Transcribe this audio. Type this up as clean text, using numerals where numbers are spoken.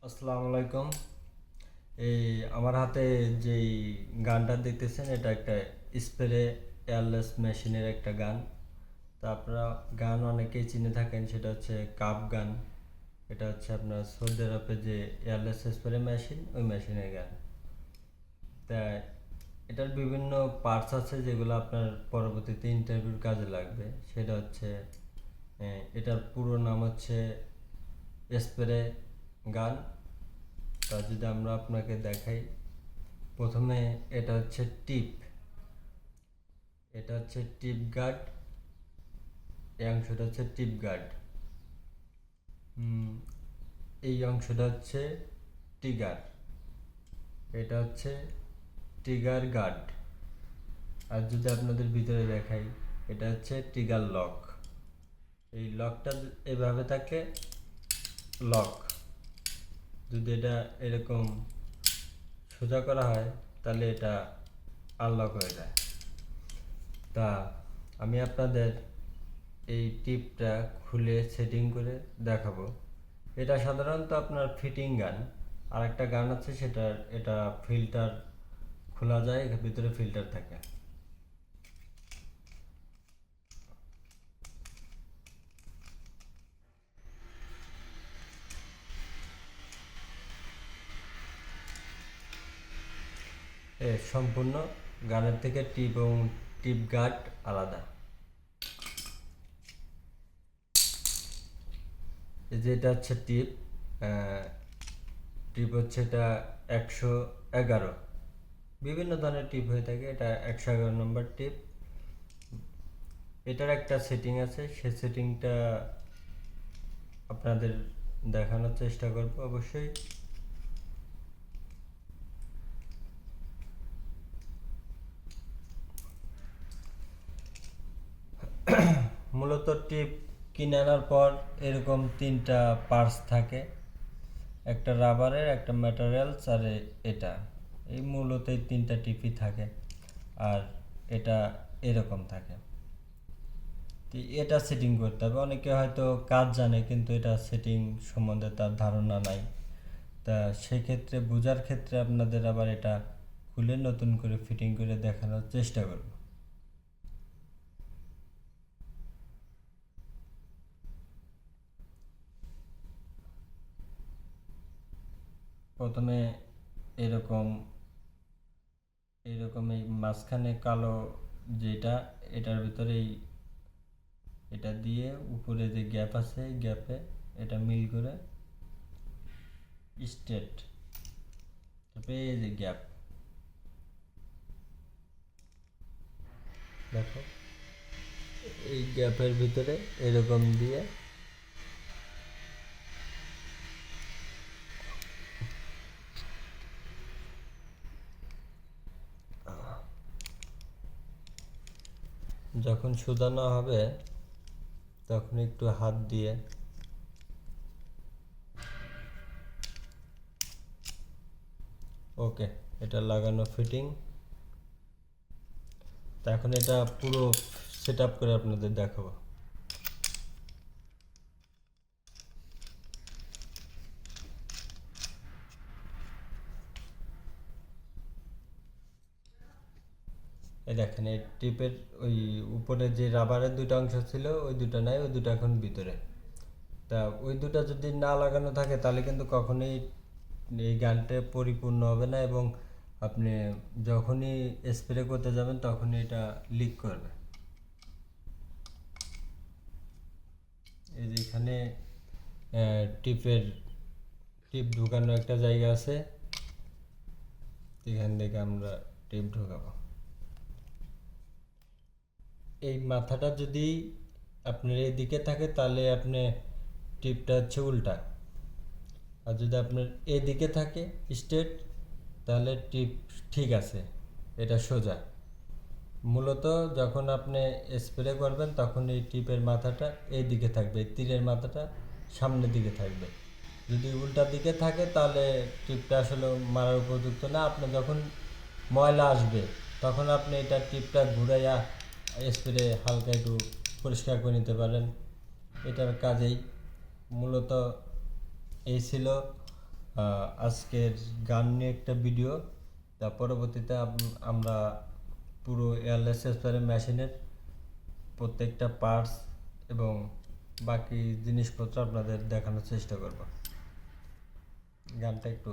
আসসালামু আলাইকুম। এই আমার হাতে যেই গানটা দেখতেছেন এটা একটা স্প্রে এয়ারলেস মেশিনের একটা গান। তা আপনারা গান অনেকেই চিনে থাকেন, সেটা হচ্ছে কাপ গান। এটা হচ্ছে আপনার সৌদি আরবে যে এয়ারলেস স্প্রে মেশিন, ওই মেশিনের গান। তা এটার বিভিন্ন পার্টস আছে যেগুলো আপনার পরবর্তীতে ইন্টারভিউর কাজে লাগবে। সেটা হচ্ছে এটার পুরো নাম হচ্ছে স্প্রে গান। তা যদি আমরা আপনাকে দেখাই, প্রথমে এটা হচ্ছে টিপ, এটা হচ্ছে টিপ গার্ড, এই অংশটা হচ্ছে টিপ গার্ড। এই অংশটা হচ্ছে টিগার, এটা হচ্ছে টিগার গার্ড। আর যদি আপনাদের ভিতরে দেখাই, এটা হচ্ছে টিগার লক। এই লকটা এভাবে থাকে, লক। যদি এটা এরকম সোজা করা হয় তাহলে এটা আনলক হয়ে যায়। তা আমি আপনাদের এই টিপটা খুলে সেটিং করে দেখাবো। এটা সাধারণত আপনার ফিটিং গান। আর একটা গান আছে সেটার এটা ফিল্টার খোলা যায়, এর ভিতরে ফিল্টার থাকে। সম্পূর্ণ গানের থেকে টিপ এবং টিপ গার্ড আলাদা। এই যে এটা হচ্ছে টিপ, টিপ হচ্ছে এটা 111। বিভিন্ন ধরনের টিপ হয়ে থাকে, এটা 111 নম্বর টিপ। এটার একটা সেটিং আছে, সেই সেটিংটা আপনাদের দেখানোর চেষ্টা করব অবশ্যই। মূলত টিপ কিনে আনার পর এরকম তিনটা পার্টস থাকে, একটা রাবারের, একটা ম্যাটেরিয়ালস, আর এটা। এই মূলত এই তিনটা টিপই থাকে, আর এটা এরকম থাকে। তো এটা সেটিং করতে হবে। অনেকে হয়তো কাজ জানে কিন্তু এটা সেটিং সম্বন্ধে তার ধারণা নাই। তা সেক্ষেত্রে বোঝার ক্ষেত্রে আপনাদের আবার এটা খুলে নতুন করে ফিটিং করে দেখানোর চেষ্টা করব। প্রথমে এরকম এরকম এই মাঝখানে কালো যেটা, এটার ভিতরেই এটা দিয়ে উপরে যে গ্যাপ আছে, এই গ্যাপে এটা মিল করে স্ট্রেট, তারপরে এই যে গ্যাপ, দেখো এই গ্যাপের ভিতরে এরকম দিয়ে যখন শুধানো হবে তখন একটু হাত দিয়ে ওকে, এটা লাগানো ফিটিং। তা এখন এটা পুরো সেট আপ করে আপনাদের দেখাবো। এই দেখেন, এই টিপের ওই উপরে যে রাবারের দুটো অংশ ছিল, ওই দুটো নাই, ওই দুটো এখন ভিতরে। তা ওই দুটো যদি না লাগানো থাকে তাহলে কিন্তু কখনোই এই গানটা পরিপূর্ণ হবে না, এবং আপনি যখনই স্প্রে করতে যাবেন তখনই এটা লিক করবে। এই যে এখানে টিপের টিপ ঢুকানো একটা জায়গা আছে, এখান থেকে আমরা টিপ ঢুকাবো। এই মাথাটা যদি আপনার এদিকে থাকে তাহলে আপনি টিপটা হচ্ছে উল্টা, আর যদি আপনার এদিকে থাকে স্ট্রেট তাহলে টিপ ঠিক আছে, এটা সোজা। মূলত যখন আপনি স্প্রে করবেন তখন এই টিপের মাথাটা এই দিকে থাকবে, তীরের মাথাটা সামনের দিকে থাকবে। যদি উল্টা দিকে থাকে তাহলে টিপটা আসলে মারার উপযুক্ত না। আপনি যখন ময়লা আসবে তখন আপনি এটা টিপটা ঘুরাইয়া স্প্রে হালকা একটু পরিষ্কার করে নিতে পারেন। এটার কাজেই মূলত এই ছিল আজকের গান নিয়ে একটা ভিডিও, তা পরবর্তীতে আমরা পুরো এয়ারলেস স্প্রে মেশিনের প্রত্যেকটা পার্টস এবং বাকি জিনিসপত্র আপনাদের দেখানোর চেষ্টা করব। গানটা একটু